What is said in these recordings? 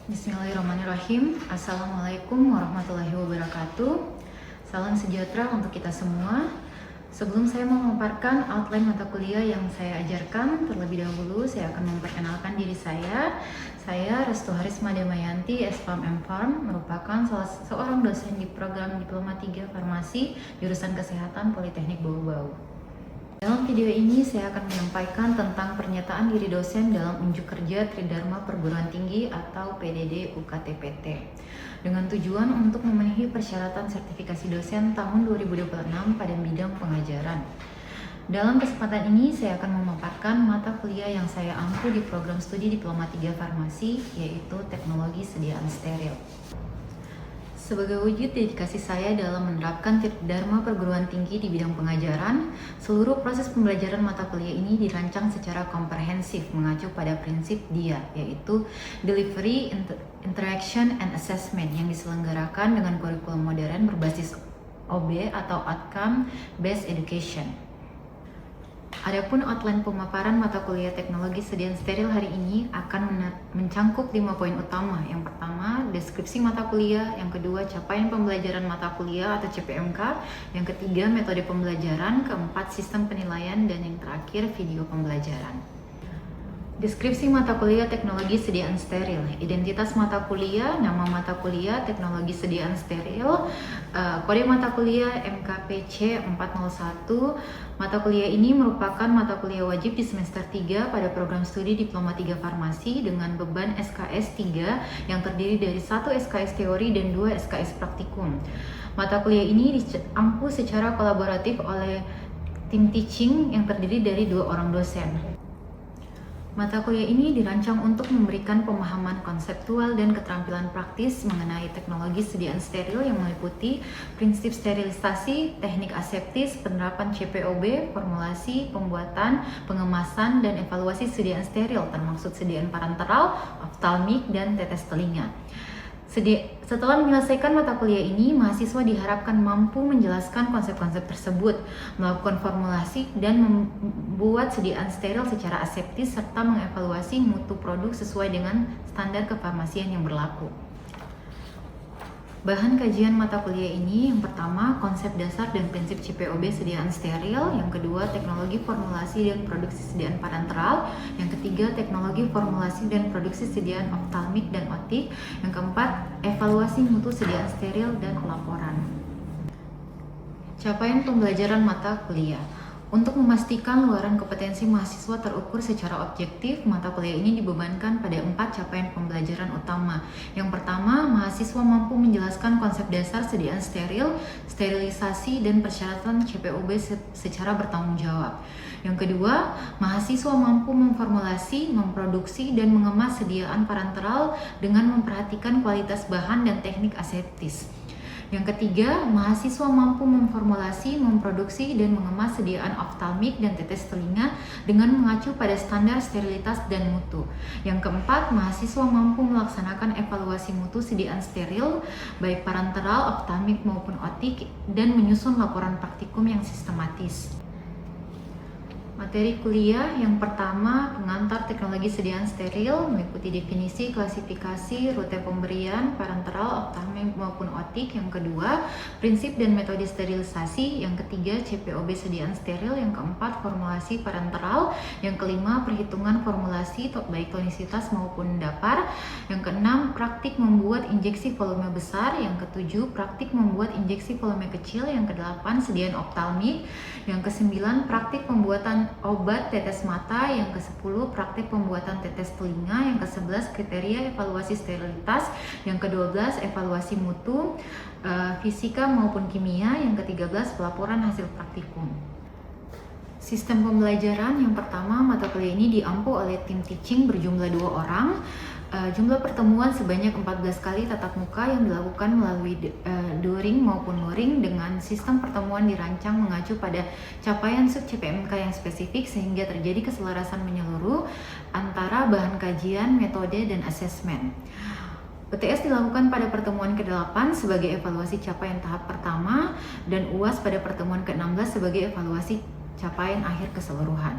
Bismillahirrahmanirrahim. Assalamualaikum warahmatullahi wabarakatuh. Salam sejahtera untuk kita semua. Sebelum saya memaparkan outline mata kuliah yang saya ajarkan, terlebih dahulu saya akan memperkenalkan diri saya. Saya Restu Harisma Damayanti, S.Pharm M.Pharm, merupakan salah seorang dosen di program Diploma 3 Farmasi, jurusan Kesehatan Politeknik Bau-Bau. Dalam video ini saya akan menyampaikan tentang pernyataan diri dosen dalam unjuk kerja Tridharma Perguruan Tinggi atau PDD UKT-PT dengan tujuan untuk memenuhi persyaratan sertifikasi dosen tahun 2026 pada bidang pengajaran. Dalam kesempatan ini saya akan memaparkan mata kuliah yang saya ampu di program studi Diploma 3 Farmasi, yaitu Teknologi Sediaan Steril. Sebagai wujud dedikasi saya dalam menerapkan Tridharma Perguruan Tinggi di bidang pengajaran, seluruh proses pembelajaran mata kuliah ini dirancang secara komprehensif mengacu pada prinsip DIA, yaitu Delivery, Interaction, and Assessment yang diselenggarakan dengan kurikulum modern berbasis OB atau Outcome Based Education. Adapun outline pemaparan mata kuliah Teknologi Sediaan Steril hari ini akan mencangkup 5 poin utama. Yang pertama, deskripsi mata kuliah. Yang kedua, capaian pembelajaran mata kuliah atau CPMK. Yang ketiga, metode pembelajaran. Keempat, sistem penilaian. Dan yang terakhir, video pembelajaran. Deskripsi mata kuliah Teknologi Sediaan Steril. Identitas mata kuliah, nama mata kuliah Teknologi Sediaan Steril, kode mata kuliah MKPC 401. Mata kuliah ini merupakan mata kuliah wajib di semester 3 pada program studi Diploma 3 Farmasi dengan beban SKS 3 yang terdiri dari 1 SKS teori dan 2 SKS praktikum. Mata kuliah ini diampu secara kolaboratif oleh tim teaching yang terdiri dari 2 orang dosen. Mata kuliah ini dirancang untuk memberikan pemahaman konseptual dan keterampilan praktis mengenai teknologi sediaan steril yang meliputi prinsip sterilisasi, teknik aseptis, penerapan CPOB, formulasi, pembuatan, pengemasan, dan evaluasi sediaan steril termasuk sediaan parenteral, oftalmik, dan tetes telinga. Setelah menyelesaikan mata kuliah ini, mahasiswa diharapkan mampu menjelaskan konsep-konsep tersebut, melakukan formulasi, dan membuat sediaan steril secara aseptis, serta mengevaluasi mutu produk sesuai dengan standar kefarmasian yang berlaku. Bahan kajian mata kuliah ini, yang pertama, konsep dasar dan prinsip CPOB sediaan steril. Yang kedua, teknologi formulasi dan produksi sediaan parenteral. Yang ketiga, teknologi formulasi dan produksi sediaan oftalmik dan otik. Yang keempat, evaluasi mutu sediaan steril dan laporan. Capaian pembelajaran mata kuliah. Untuk memastikan luaran kompetensi mahasiswa terukur secara objektif, mata kuliah ini dibebankan pada 4 capaian pembelajaran utama. Yang pertama, mahasiswa mampu menjelaskan konsep dasar sediaan steril, sterilisasi, dan persyaratan CPOB secara bertanggung jawab. Yang kedua, mahasiswa mampu memformulasi, memproduksi, dan mengemas sediaan parenteral dengan memperhatikan kualitas bahan dan teknik aseptis. Yang ketiga, mahasiswa mampu memformulasi, memproduksi, dan mengemas sediaan oftalmik dan tetes telinga dengan mengacu pada standar sterilitas dan mutu. Yang keempat, mahasiswa mampu melaksanakan evaluasi mutu sediaan steril, baik parenteral, oftalmik maupun otik, dan menyusun laporan praktikum yang sistematis. Materi kuliah yang pertama, pengantar teknologi sediaan steril, meliputi definisi, klasifikasi, rute pemberian, parenteral, oftalmik maupun otik. Yang kedua, prinsip dan metode sterilisasi. Yang ketiga, CPOB sediaan steril. Yang keempat, formulasi parenteral. Yang kelima, perhitungan formulasi baik tonisitas maupun dapar. Yang keenam, praktik membuat injeksi volume besar. Yang ketujuh, praktik membuat injeksi volume kecil. Yang kedelapan, sediaan oftalmik. Yang kesembilan, praktik pembuatan obat tetes mata. Yang ke-10, praktik pembuatan tetes telinga. Yang ke-11, kriteria evaluasi sterilitas. Yang ke-12, evaluasi mutu, fisika maupun kimia. Yang ke-13, pelaporan hasil praktikum. Sistem pembelajaran yang pertama, mata kuliah ini diampu oleh tim teaching berjumlah 2 orang. Jumlah pertemuan sebanyak 14 kali tatap muka yang dilakukan melalui daring maupun luring dengan sistem pertemuan dirancang mengacu pada capaian sub CPMK yang spesifik sehingga terjadi keselarasan menyeluruh antara bahan kajian, metode, dan asesmen. UTS dilakukan pada pertemuan ke-8 sebagai evaluasi capaian tahap pertama dan UAS pada pertemuan ke-16 sebagai evaluasi capaian akhir keseluruhan.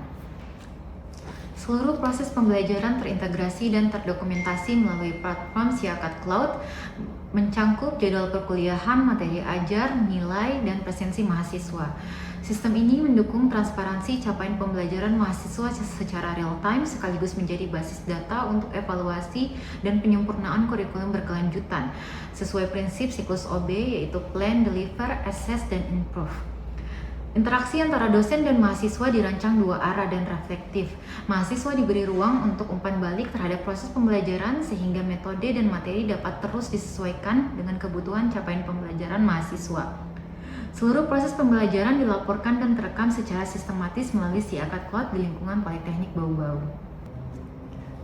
Seluruh proses pembelajaran terintegrasi dan terdokumentasi melalui platform Siakat Cloud, mencangkup jadwal perkuliahan, materi ajar, nilai, dan presensi mahasiswa. Sistem ini mendukung transparansi capaian pembelajaran mahasiswa secara real-time sekaligus menjadi basis data untuk evaluasi dan penyempurnaan kurikulum berkelanjutan sesuai prinsip siklus OB, yaitu Plan, Deliver, Assess, dan Improve. Interaksi antara dosen dan mahasiswa dirancang dua arah dan reflektif. Mahasiswa diberi ruang untuk umpan balik terhadap proses pembelajaran sehingga metode dan materi dapat terus disesuaikan dengan kebutuhan capaian pembelajaran mahasiswa. Seluruh proses pembelajaran dilaporkan dan terekam secara sistematis melalui Siakat Cloud di lingkungan Politeknik Bau-Bau.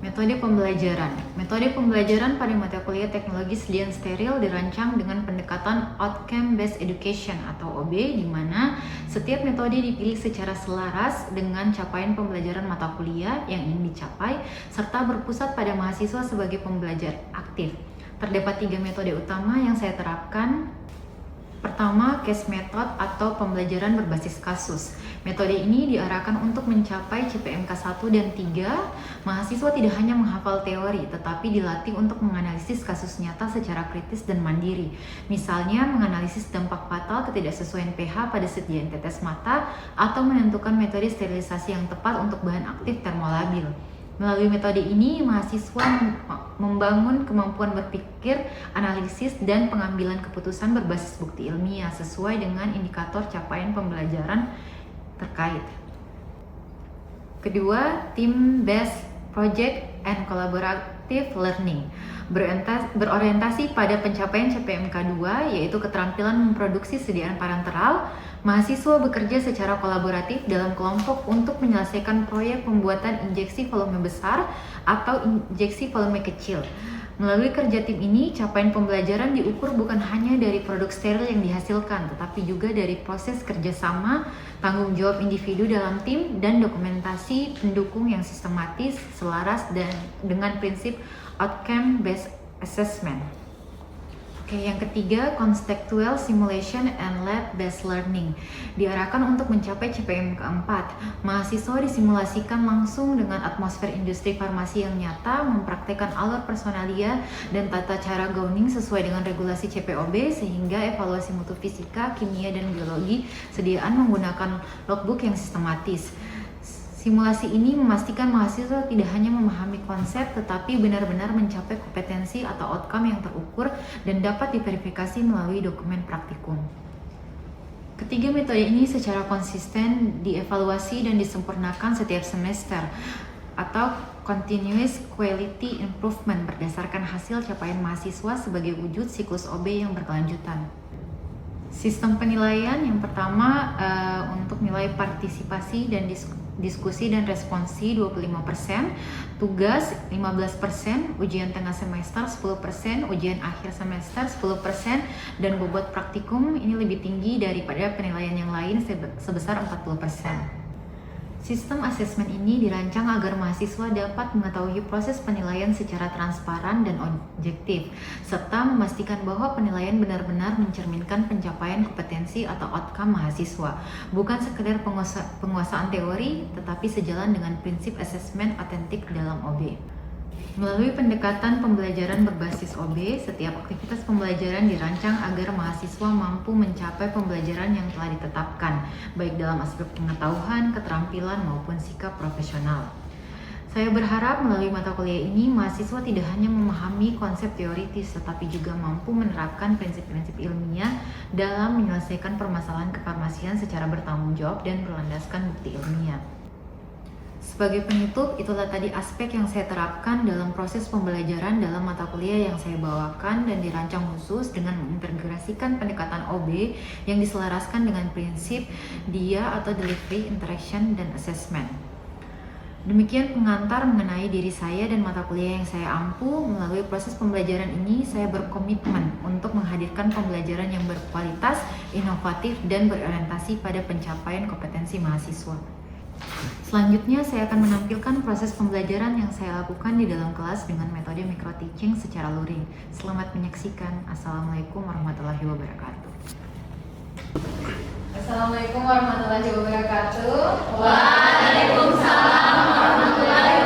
Metode pembelajaran. Metode pembelajaran pada mata kuliah teknologi sedia steril dirancang dengan pendekatan Outcome Based Education atau OB, di mana setiap metode dipilih secara selaras dengan capaian pembelajaran mata kuliah yang ingin dicapai, serta berpusat pada mahasiswa sebagai pembelajar aktif. Terdapat 3 metode utama yang saya terapkan. Pertama, case method atau pembelajaran berbasis kasus. Metode ini diarahkan untuk mencapai CPMK 1 dan 3. Mahasiswa tidak hanya menghafal teori, tetapi dilatih untuk menganalisis kasus nyata secara kritis dan mandiri. Misalnya, menganalisis dampak fatal ketidaksesuaian pH pada sediaan tetes mata atau menentukan metode sterilisasi yang tepat untuk bahan aktif termolabil. Melalui metode ini, mahasiswa membangun kemampuan berpikir, analisis, dan pengambilan keputusan berbasis bukti ilmiah sesuai dengan indikator capaian pembelajaran terkait. Kedua, team-based project and collaborative learning berorientasi pada pencapaian CPMK 2, yaitu keterampilan memproduksi sediaan parenteral. Mahasiswa bekerja secara kolaboratif dalam kelompok untuk menyelesaikan proyek pembuatan injeksi volume besar atau injeksi volume kecil. Melalui kerja tim ini, capaian pembelajaran diukur bukan hanya dari produk steril yang dihasilkan, tetapi juga dari proses kerjasama, tanggung jawab individu dalam tim, dan dokumentasi pendukung yang sistematis, selaras, dan dengan prinsip outcome-based assessment. Oke, yang ketiga, contextual simulation and lab-based learning diarahkan untuk mencapai CPMK 4. Mahasiswa disimulasikan langsung dengan atmosfer industri farmasi yang nyata, mempraktekkan alur personalia dan tata cara gowning sesuai dengan regulasi CPOB, sehingga evaluasi mutu fisika, kimia, dan biologi sediaan menggunakan logbook yang sistematis. Simulasi ini memastikan mahasiswa tidak hanya memahami konsep, tetapi benar-benar mencapai kompetensi atau outcome yang terukur dan dapat diverifikasi melalui dokumen praktikum. Ketiga metode ini secara konsisten dievaluasi dan disempurnakan setiap semester atau continuous quality improvement berdasarkan hasil capaian mahasiswa sebagai wujud siklus OB yang berkelanjutan. Sistem penilaian yang pertama untuk nilai partisipasi dan diskusi dan responsi 25%, tugas 15%, ujian tengah semester 10%, ujian akhir semester 10%, dan bobot praktikum ini lebih tinggi daripada penilaian yang lain sebesar 40%. Sistem asesmen ini dirancang agar mahasiswa dapat mengetahui proses penilaian secara transparan dan objektif, serta memastikan bahwa penilaian benar-benar mencerminkan pencapaian kompetensi atau outcome mahasiswa, bukan sekedar penguasaan teori, tetapi sejalan dengan prinsip asesmen otentik dalam OB. Melalui pendekatan pembelajaran berbasis OB, setiap aktivitas pembelajaran dirancang agar mahasiswa mampu mencapai pembelajaran yang telah ditetapkan, baik dalam aspek pengetahuan, keterampilan, maupun sikap profesional. Saya berharap melalui mata kuliah ini, mahasiswa tidak hanya memahami konsep teoritis, tetapi juga mampu menerapkan prinsip-prinsip ilmiah dalam menyelesaikan permasalahan kefarmasian secara bertanggung jawab dan berlandaskan bukti ilmiah. Sebagai penutup, itulah tadi aspek yang saya terapkan dalam proses pembelajaran dalam mata kuliah yang saya bawakan dan dirancang khusus dengan mengintegrasikan pendekatan OB yang diselaraskan dengan prinsip DIA atau Delivery, Interaction, dan Assessment. Demikian pengantar mengenai diri saya dan mata kuliah yang saya ampu. Melalui proses pembelajaran ini, saya berkomitmen untuk menghadirkan pembelajaran yang berkualitas, inovatif, dan berorientasi pada pencapaian kompetensi mahasiswa. Selanjutnya, saya akan menampilkan proses pembelajaran yang saya lakukan di dalam kelas dengan metode micro teaching secara luring. Selamat menyaksikan. Assalamualaikum warahmatullahi wabarakatuh. Assalamualaikum warahmatullahi wabarakatuh. Waalaikumsalam warahmatullahi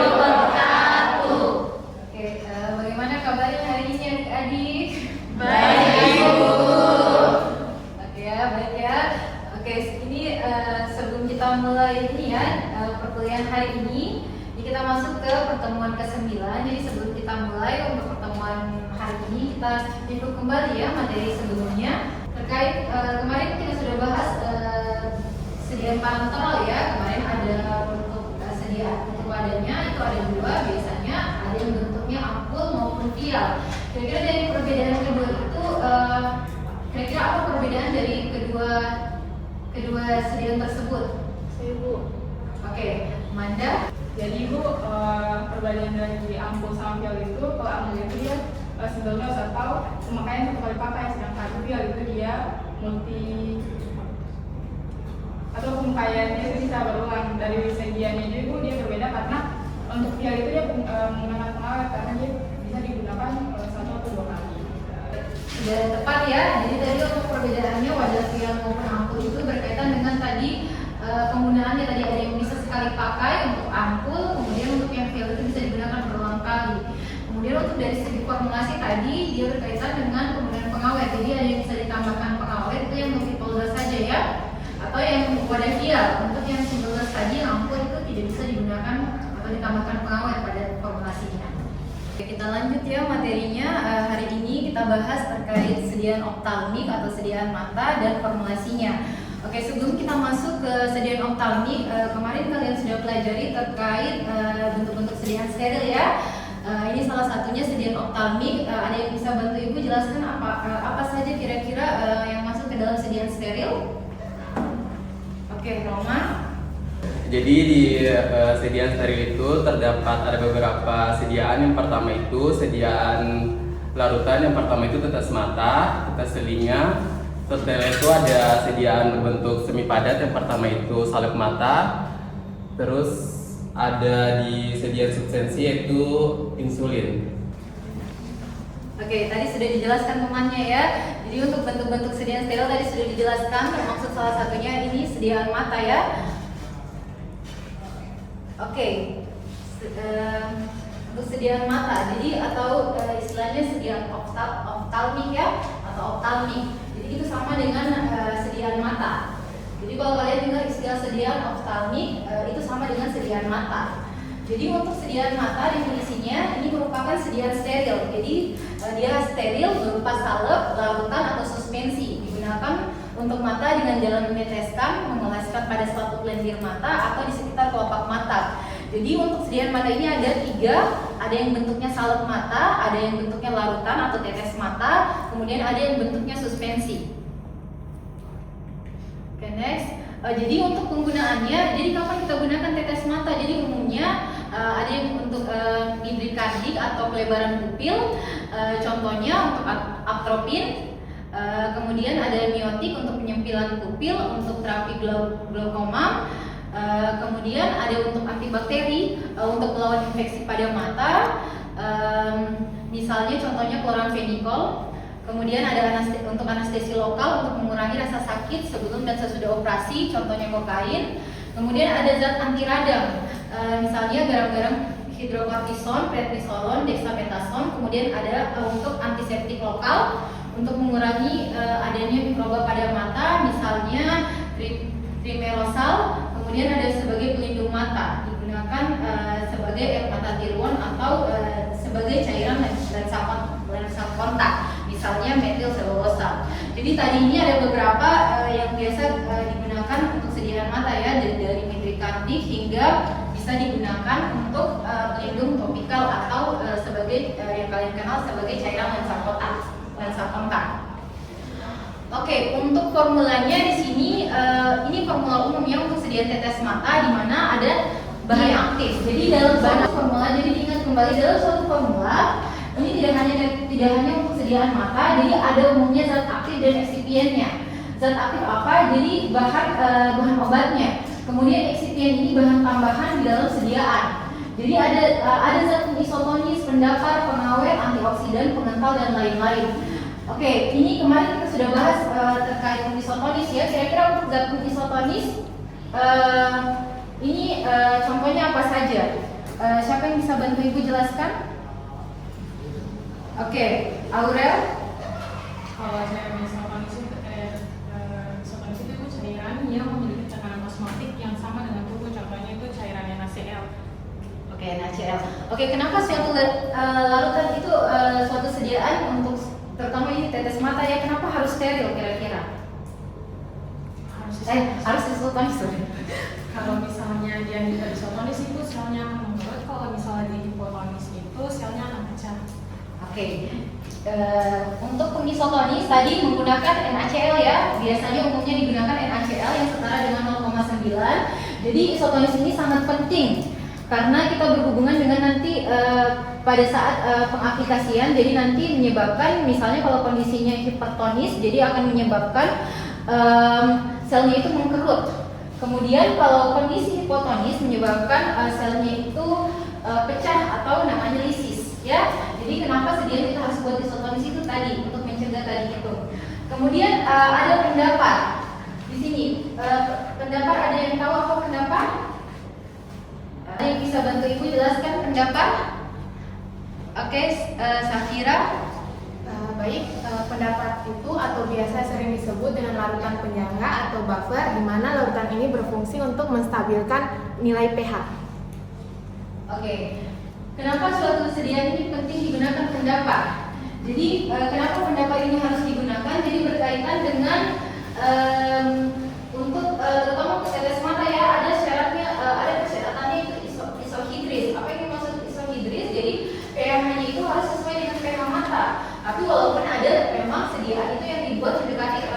selesai untuk pertemuan hari ini. Kita ikut kembali ya materi sebelumnya terkait kemarin kita sudah bahas sediaan parenteral ya. Kemarin ada bentuk sediaan bentuk wadahnya itu ada dua, biasanya ada yang bentuknya ampul maupun vial. Kira-kira dari perbedaan kedua itu kira-kira apa perbedaan dari kedua sediaan tersebut? Bu. Oke, Manda. Jadi Bu, perbedaan dari ampul sama vial itu, kalau ampul itu dia sebetulnya usah tahu pemakaian satu kali pakai, sedangkan vial itu dia multi atau pemakaiannya itu bisa berulang. Dari segiannya juga Bu, dia berbeda karena untuk vial itu dia menggunakan pengawet karena dia bisa digunakan satu atau dua kali. Sudah tepat ya. Jadi tadi untuk perbedaannya wadah vial maupun ampul itu berkaitan dengan tadi penggunaannya. Tadi ada yang bisa sekali pakai untuk ampul, kemudian untuk yang vial itu bisa digunakan berulang kali. Kemudian untuk dari segi formulasi tadi dia berkaitan dengan penggunaan pengawet. Jadi ada yang bisa ditambahkan pengawet itu yang multiple dose saja ya, atau yang wadah vial. Untuk yang single dose tadi yang ampul itu tidak bisa digunakan atau ditambahkan pengawet pada formulasinya. Oke, kita lanjut ya materinya. Hari ini kita bahas terkait sediaan optalmik atau sediaan mata dan formulasinya. Oke, sebelum kita masuk ke sediaan optalmik, kemarin kalian sudah pelajari terkait bentuk-bentuk sediaan steril ya. Ini salah satunya sediaan optalmik. Ada yang bisa bantu Ibu jelaskan apa saja kira-kira yang masuk ke dalam sediaan steril? Oke, Roma. Jadi di sediaan steril itu terdapat ada beberapa sediaan. Yang pertama itu sediaan larutan. Yang pertama itu tetes mata, tetes telinga. Setelah itu ada sediaan berbentuk semi padat. Yang pertama itu salep mata. Terus ada di sediaan substansi yaitu insulin. Oke, tadi sudah dijelaskan temannya ya. Jadi untuk bentuk-bentuk sediaan steril tadi sudah dijelaskan, termasuk salah satunya ini sediaan mata ya. Oke, untuk sediaan mata, jadi atau istilahnya sediaan optalmik ya, atau optalmik. Jadi itu sama dengan sediaan mata. Jadi kalau kalian dengar istilah sediaan optalmik, itu sama dengan sediaan mata. Jadi untuk sediaan mata definisinya ini merupakan sediaan steril. Jadi dia steril berupa salep, larutan atau suspensi. Digunakan untuk mata dengan jalan meneteskan, mengoleskan pada suatu lendir mata atau di sekitar kelopak mata. Jadi untuk sediaan mata ini ada tiga, ada yang bentuknya salep mata, ada yang bentuknya larutan atau tetes mata, kemudian ada yang bentuknya suspensi. Oke, next. Jadi untuk penggunaannya, jadi kapan kita gunakan tetes mata? Jadi umumnya ada yang untuk hidrikardik atau pelebaran pupil, contohnya untuk atropin. Kemudian ada miotik untuk penyempilan pupil, untuk terapi glaukoma. Kemudian ada untuk antibakteri, untuk melawan infeksi pada mata. Misalnya contohnya kloramfenikol. Kemudian ada untuk anestesi lokal untuk mengurangi rasa sakit sebelum dan sesudah operasi, contohnya kokain. Kemudian ada zat anti radang, misalnya garam-garam hidrokortison, prednisolon, dexamethasone. Kemudian ada untuk antiseptik lokal untuk mengurangi adanya mikroba pada mata, misalnya trimerosal. Kemudian ada sebagai pelindung mata, digunakan sebagai air mata tiruan atau sebagai cairan lensa kontak, misalnya metil selulosa. Jadi tadi ini ada beberapa yang biasa digunakan untuk sediaan mata ya, dari hidrikardik hingga bisa digunakan untuk pelindung topikal atau sebagai yang kalian kenal sebagai cairan lensa kontak. Oke, untuk formulanya di sini ini formula umumnya untuk sediaan tetes mata di mana ada bahan aktif. Jadi dalam bahan formula, jadi diingat kembali dalam suatu formula ini tidak hanya untuk sediaan mata, jadi ada umumnya zat aktif dan eksipiennya. Zat aktif apa? Jadi bahan obatnya. Kemudian eksipien ini bahan tambahan di dalam sediaan. Jadi ada zat isotonis, pendapar, pengawet, antioksidan, pengental dan lain-lain. Oke, ini kemarin kita sudah bahas terkait isotonis ya. Kira-kira untuk zat isotonis ini contohnya apa saja? Siapa yang bisa bantu Ibu jelaskan? Oke, Aurel. Kalau saya misalkan itu cairan yang memiliki tekanan osmotik yang sama dengan tubuh, contohnya itu cairan NaCl. Oke, NaCl. Oke, kenapa suatu larutan itu persediaan untuk terutama ini tetes mata ya, kenapa harus steril kira-kira? Harus isotonis. Kalau misalnya dia tidak isotonis itu selnya akan memberat, kalau misalnya di hipotonis itu selnya akan pecah. Oke. Untuk pengisotonis tadi menggunakan NaCl ya, biasanya umumnya digunakan NaCl yang setara dengan 0,9. Jadi isotonis ini sangat penting karena kita berhubungan dengan nanti pada saat pengaplikasian, jadi nanti menyebabkan misalnya kalau kondisinya hipertonis, jadi akan menyebabkan selnya itu mengkerut. Kemudian kalau kondisi hipotonis menyebabkan selnya itu pecah atau namanya lisis ya. Jadi kenapa sediaan kita harus buat isotonis itu tadi untuk mencegah tadi itu. Kemudian ada pendapat di sini. Pendapat ada yang tahu apa pendapat? Ada yang bisa bantu ibu jelaskan pendapat? Oke, Safira. Baik, pendapat itu atau biasa sering disebut dengan larutan penyangga atau buffer, di mana larutan ini berfungsi untuk menstabilkan nilai pH. Oke, kenapa suatu sediaan ini penting digunakan pendapat? Jadi kenapa pendapat ini harus digunakan? Jadi berkaitan dengan untuk terutama tetes mata ya, ada syaratnya, ada persyaratannya itu isohidris. Apa yang dimaksud isohidris? Jadi pH-nya itu harus sesuai dengan pH mata. Tapi walaupun ada memang sediaan itu yang dibuat mendekati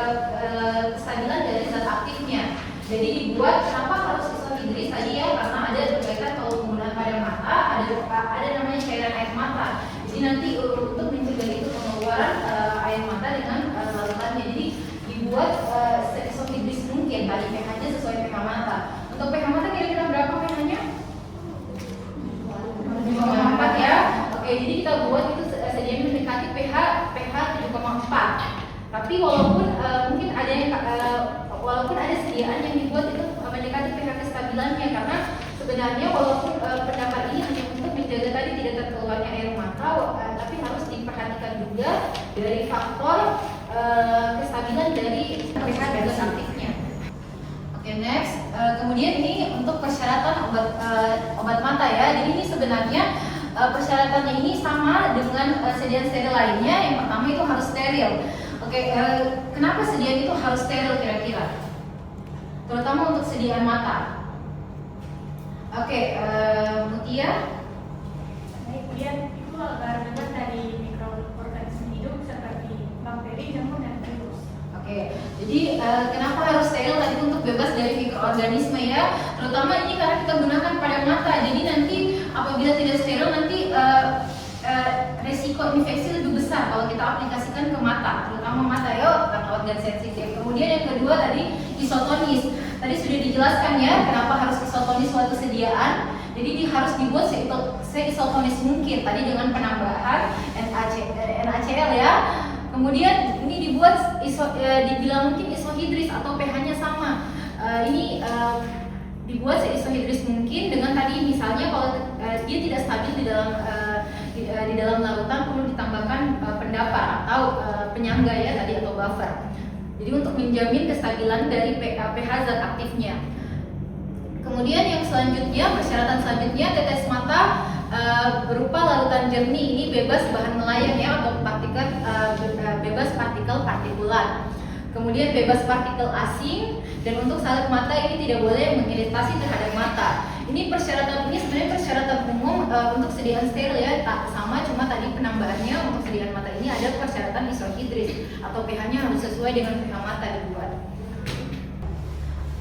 kestabilan dari zat aktifnya. Jadi dibuat kenapa harus isohidris tadi ya, karena ada berkaitan kalau penggunaan pada mata ada namanya cairan air mata. Jadi nanti untuk mencegah itu pengeluaran air mata dengan larutannya. Jadi dibuat isohidris mungkin tadi pH-nya sesuai pH mata. Untuk pH mata kira-kira berapa pH-nya? 7,4 ya. Oke, jadi kita buat itu sediaan mendekati pH 7,4. Tapi walaupun mungkin ada yang walaupun ada sediaan yang dibuat itu mendekati pH kestabilannya, karena sebenarnya walaupun pendapat ini hanya untuk menjaga tadi tidak terkeluarnya air mata, tapi harus diperhatikan juga dari faktor kestabilan dari pH dan aktifnya. Oke, next. Kemudian ini untuk persyaratan obat mata ya. Jadi ini sebenarnya persyaratannya ini sama dengan sediaan steril lainnya. Yang pertama itu harus steril. Oke, kenapa sediaan itu harus steril kira-kira? Terutama untuk sediaan mata. Oke, Mutia. Kemudian itu agar dari mikroorganisme hidup seperti bakteri, jamur, dan virus. Oke, jadi kenapa harus steril tadi untuk bebas dari mikroorganisme ya? Terutama ini karena kita gunakan pada mata. Jadi nanti apabila tidak steril nanti resiko infeksi lebih besar kalau kita aplikasikan ke mata, terutama mata ya, karena organ sensitif. Kemudian yang kedua tadi isotonis. Tadi sudah dijelaskan ya kenapa harus isotonis suatu sediaan. Jadi harus dibuat seisotonis mungkin tadi dengan penambahan NaCl ya. Kemudian ini dibuat dibilang mungkin isohidris atau pH-nya sama. Ini dibuat seisohidris mungkin dengan tadi misalnya kalau dia tidak stabil di dalam larutan perlu ditambahkan pendapar atau penyangga ya tadi atau buffer. Jadi untuk menjamin kestabilan dari pH zat aktifnya. Kemudian yang selanjutnya, persyaratan selanjutnya tetes mata berupa larutan jernih, ini bebas bahan melayang ya atau partikel bebas partikel partikulat. Kemudian bebas partikel asing, dan untuk salep mata ini tidak boleh mengiritasi terhadap mata. Ini persyaratan ini sebenarnya persyaratan umum untuk sediaan steril ya, sama cuma tadi penambahannya untuk sediaan mata ini ada persyaratan isohidris atau pH-nya harus sesuai dengan pH mata dibuat.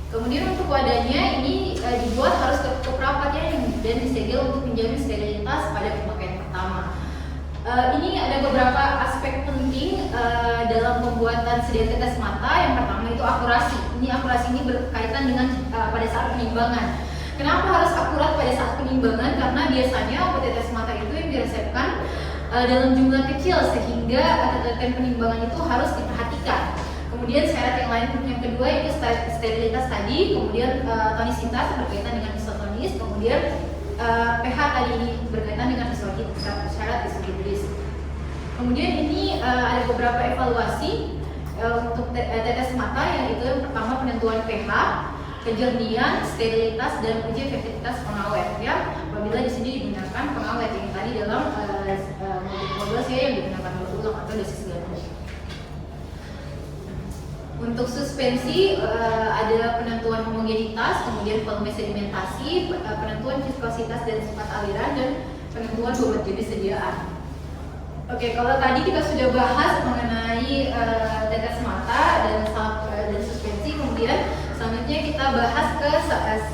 Kemudian untuk wadahnya ini dibuat harus tertutup rapat ya dan disegel untuk menjamin sterilitas pada pemakaian pertama. Ini ada beberapa aspek penting dalam pembuatan sediaan tetes mata. Yang pertama itu akurasi. Akurasi ini berkaitan dengan pada saat penimbangan. Kenapa harus akurat pada saat penimbangan? Karena biasanya obat tetes mata itu yang diresepkan dalam jumlah kecil sehingga ketelitian penimbangan itu harus diperhatikan. Kemudian syarat yang lain yang kedua itu sterilitas tadi, kemudian tonisitas berkaitan dengan isotonis, kemudian pH tadi ini berkaitan dengan syarat isohidris. Kemudian ini ada beberapa evaluasi untuk tetes mata, yaitu yang pertama penentuan pH, kejernihan, sterilitas, dan uji efektivitas pengawet ya. Apabila di sini digunakan pengawet yang tadi dalam modul saya yang digunakan ulang atau dosis ganda. Untuk suspensi ada penentuan homogenitas, kemudian volume sedimentasi, penentuan viskositas dan sifat aliran, dan penentuan bobot jenis sediaan. Oke, kalau tadi kita sudah bahas mengenai tetes mata dan suspensi, kemudian selanjutnya kita bahas ke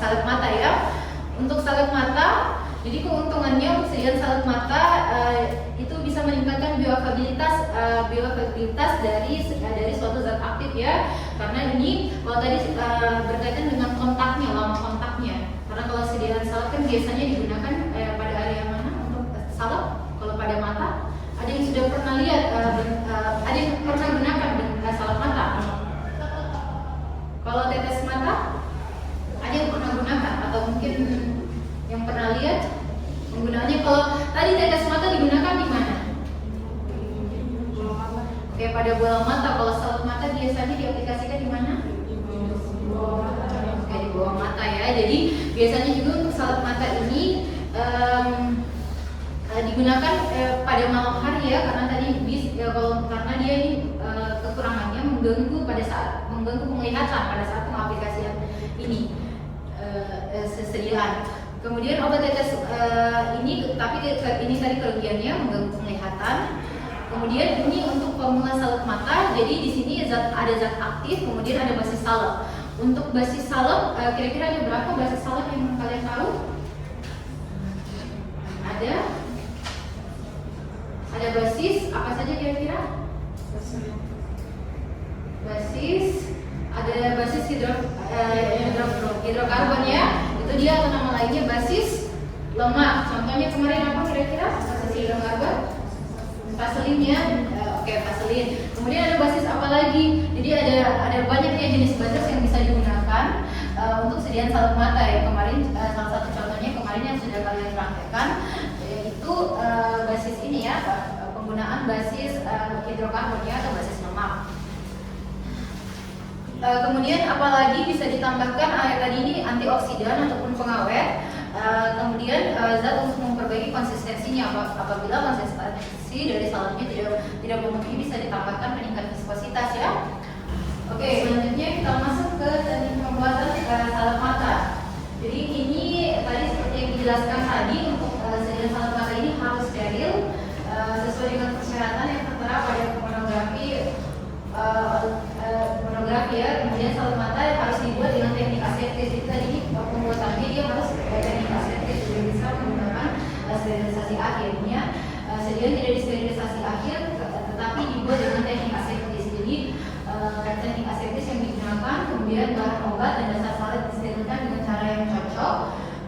salep mata ya. Untuk salep mata, jadi keuntungannya untuk sediaan salep mata itu bisa meningkatkan bioavailabilitas dari suatu zat aktif ya. Karena ini kalau tadi berkaitan dengan kontaknya, lama kontaknya. Karena kalau sediaan salep kan biasanya digunakan pada area mana untuk salep? Kalau pada mata, ada yang sudah pernah lihat, ada yang pernah gunakan salep mata? Kalau tetes mata, ada yang pernah gunakan atau mungkin yang pernah lihat penggunaannya? Kalau tadi tetes mata digunakan di mana? Oke, pada bola mata. Kalau salep mata biasanya diaplikasikan di mana? Oke, di bawah mata ya. Jadi biasanya juga untuk salep mata ini digunakan pada malam hari ya, karena tadi karena dia ini kekurangannya mengganggu penglihatan pada saat pengaplikasian ini sesediaan. Kemudian obat tetes ini tadi kelebihannya mengganggu penglihatan. Kemudian ini untuk formula salep mata, jadi di sini ada zat aktif, kemudian ada basis salep. Untuk basis salep, kira-kira ada berapa basis salep yang kalian tahu? Ada basis apa saja kira-kira? Basis, ada basis hidrokarbon ya. Itu dia atau nama lainnya basis lemak. Contohnya kemarin apa kira-kira? Basis hidrokarbon? Vaselin ya. Oke, vaselin. Kemudian ada basis apa lagi? Jadi ada banyak ya jenis basis yang bisa digunakan untuk sediaan salep mata ya. Kemarin salah satu contohnya kemarin yang sudah kalian praktekkan yaitu basis ini ya, penggunaan basis hidrokarbon ya atau basis lemak. Kemudian apalagi bisa ditambahkan tadi ini antioksidan ataupun pengawet. Kemudian zat untuk memperbaiki konsistensinya, apabila konsistensi dari salepnya tidak memenuhi bisa ditambahkan peningkat viskositas ya. Oke, selanjutnya kita masuk ke teknik pembuatan salep mata. Jadi ini tadi seperti yang dijelaskan tadi, untuk sediaan salep mata ini harus steril sesuai dengan persyaratan yang tertera pada monografi ya. Kemudian salep mata harus dibuat dengan teknik aseptis. Jadi tadi pembuatannya dia harus teknik aseptis, tidak bisa menggunakan sterilisasi akhirnya. Sediaan tidak disterilisasi akhir, tetapi dibuat dengan teknik aseptis. Jadi teknik aseptis yang digunakan, kemudian bahan obat dan dasar salep disterilkan dengan cara yang cocok.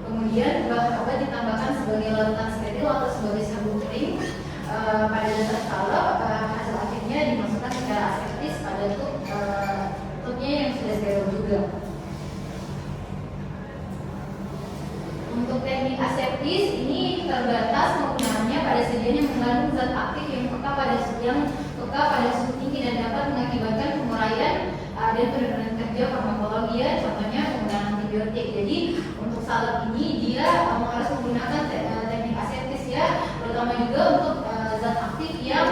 Kemudian bahan obat ditambahkan sebagai larutan steril atau sebagai sabun kering pada dasar salep. Hasil akhirnya dimasukkan secara aseptis pada tutnya yang sudah steril juga. Untuk teknik aseptis ini terbatas penggunaannya pada sediaan yang mengandung zat aktif yang peka pada suhu tinggi dan dapat mengakibatkan penguraian dan penurunan kerja farmakologi ya, contohnya penggunaan antibiotik. Jadi untuk salep ini dia harus menggunakan teknik aseptis ya, terutama juga untuk zat aktif yang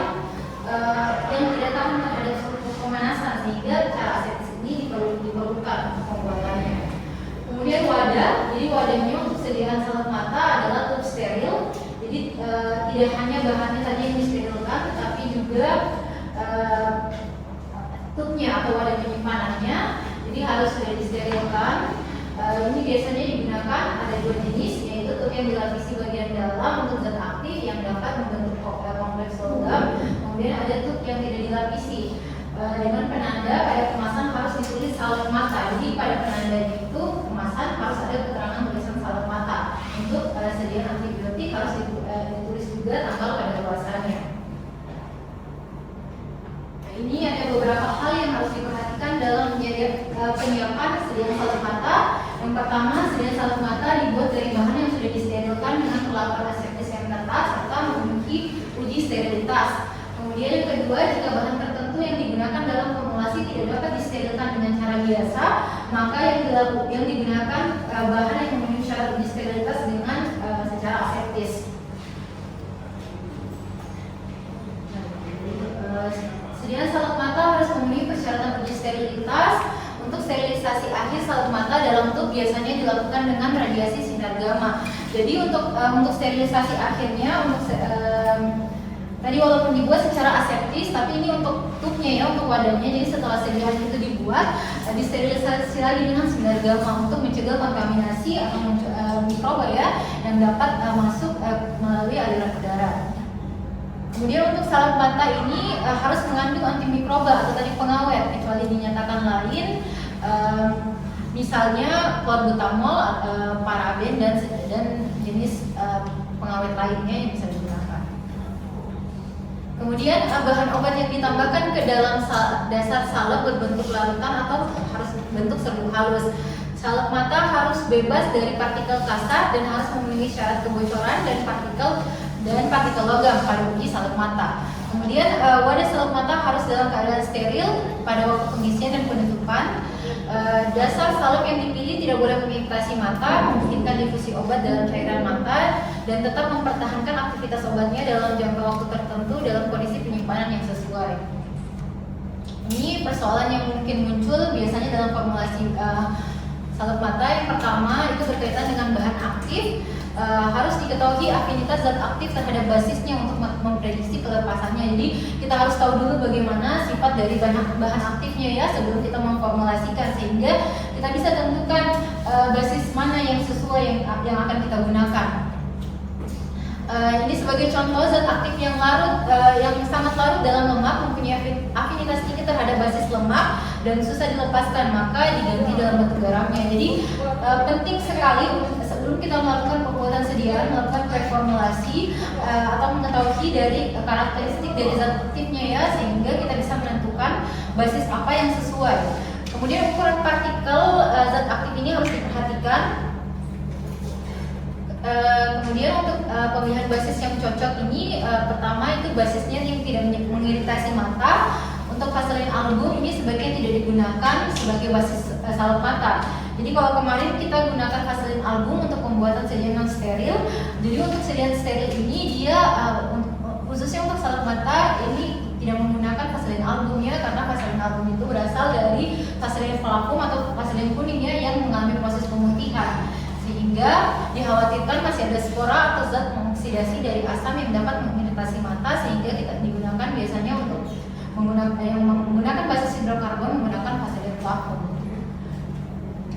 tidak tahan terhadap suhu pemanasan, sehingga cara aseptis ini diperlukan untuk pembuatannya. Kemudian wadah, jadi wadahnya untuk sediaan salep mata adalah tub steril. Jadi tidak hanya bahannya saja yang disterilkan, tetapi juga tubnya atau wadah penyimpanannya, jadi harus sudah disterilkan. Ini biasanya digunakan ada dua jenis, yaitu tub yang dilapisi bagian dalam untuk zat aktif yang dapat membentuk kompleks logam. Kemudian ada tub yang tidak dilapisi dengan penanda pada kemasan harus ditulis salep mata. Jadi pada penandanya itu kemasan harus ada keterangan tulisan salep mata. Untuk sediaan antibiotik harus ditulis juga tanggal kadaluarsanya. Nah, ini ada beberapa hal yang harus diperhatikan dalam penyiapan sediaan salep mata. Yang pertama, sediaan salep mata dibuat dari bahan yang sudah disterilkan dengan perlakuan aseptis yang ketat serta memiliki uji sterilitas. Kemudian yang kedua, jika bahan tertentu yang digunakan dalam formulasi tidak dapat disterilkan dengan cara biasa, maka yang digunakan bahan yang memenuhi syarat uji sterilitas dengan secara aseptis. Kemudian salep mata harus memenuhi persyaratan uji sterilitas. Untuk sterilisasi akhir salep mata dalam tub biasanya dilakukan dengan radiasi sinar gamma. Jadi untuk sterilisasi akhirnya tadi walaupun dibuat secara aseptis, tapi ini untuk tubnya ya, untuk wadahnya. Jadi setelah sediaan itu dibuat, disterilisasi lagi dengan sinar gamma untuk mencegah kontaminasi atau mikroba ya yang dapat masuk melalui aliran udara. Kemudian untuk salep mata ini harus mengandung antimikroba atau tadi pengawet, kecuali dinyatakan lain, misalnya clorbutamol, paraben dan jenis pengawet lainnya yang bisa digunakan. Kemudian bahan obat yang ditambahkan ke dalam dasar salep berbentuk larutan atau harus bentuk serbuk halus. Salep mata harus bebas dari partikel kasar dan harus memenuhi syarat kebocoran dan partikel logam pada uji salep mata. Kemudian wadah salep mata harus dalam keadaan steril pada waktu pengisian dan penutupan. Dasar salep yang dipilih tidak boleh mengiritasi mata, memungkinkan difusi obat dalam cairan mata, dan tetap mempertahankan aktivitas obatnya dalam jangka waktu tertentu dalam kondisi penyimpanan yang sesuai. Ini persoalan yang mungkin muncul biasanya dalam formulasi salep mata. Yang pertama itu berkaitan dengan bahan aktif. Harus diketahui afinitas zat aktif terhadap basisnya untuk memprediksi kelepasannya. Jadi kita harus tahu dulu bagaimana sifat dari bahan aktifnya ya sebelum kita memformulasikan, sehingga kita bisa tentukan basis mana yang sesuai yang akan kita gunakan. Ini sebagai contoh, zat aktif yang larut, yang sangat larut dalam lemak mempunyai afinitas tinggi terhadap basis lemak dan susah dilepaskan, maka diganti dalam batu garamnya. Jadi penting sekali sebelum kita melakukan pembuatan sediaan, melakukan preformulasi atau mengetahui dari karakteristik dari zat aktifnya ya, sehingga kita bisa menentukan basis apa yang sesuai. Kemudian ukuran partikel zat aktif ini harus diperhatikan. Kemudian untuk pemilihan basis yang cocok ini, pertama itu basisnya yang tidak mengiritasi mata. Untuk vaselin album ini sebaiknya tidak digunakan sebagai basis salep mata. Jadi kalau kemarin kita gunakan vaselin album untuk pembuatan sediaan non steril, jadi untuk sediaan steril ini dia khususnya untuk salep mata ini tidak menggunakan vaselin album ya, karena vaselin album itu berasal dari vaselin vakum atau vaselin kuningnya yang mengalami proses pemutihan, sehingga dikhawatirkan masih ada spora atau zat mengoksidasi dari asam yang dapat mengiritasi mata, sehingga kita digunakan biasanya untuk menggunakan basis hidrokarbon menggunakan vaselin vakum.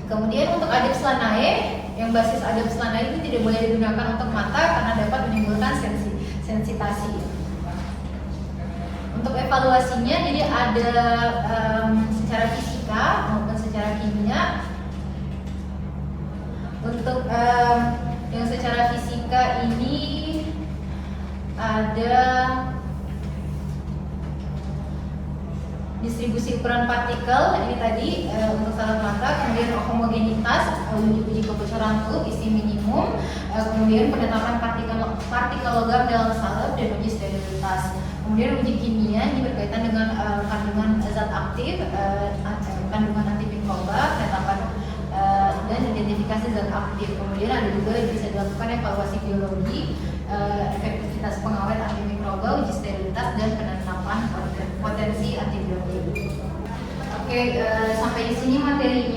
Kemudian untuk adep slanae, yang basis adep slanae itu tidak boleh digunakan untuk mata karena dapat menimbulkan sensitasi. Untuk evaluasinya, jadi ada secara fisika maupun secara kimia. Untuk yang secara fisika ini ada distribusi ukuran partikel ini tadi untuk salep mata, kemudian homogenitas, uji kebocoran tub, isi minimum, kemudian penetapan partikel logam dalam salep dan uji sterilitas. Kemudian uji kimia ini berkaitan dengan kandungan zat aktif, kandungan antimikroba, penetapan dan identifikasi zat aktif. Kemudian ada juga bisa dilakukan evaluasi biologi, efektivitas pengawet antimikroba, uji sterilitas, dan penetapan potensi antibiotik. Oke, sampai di sini materinya.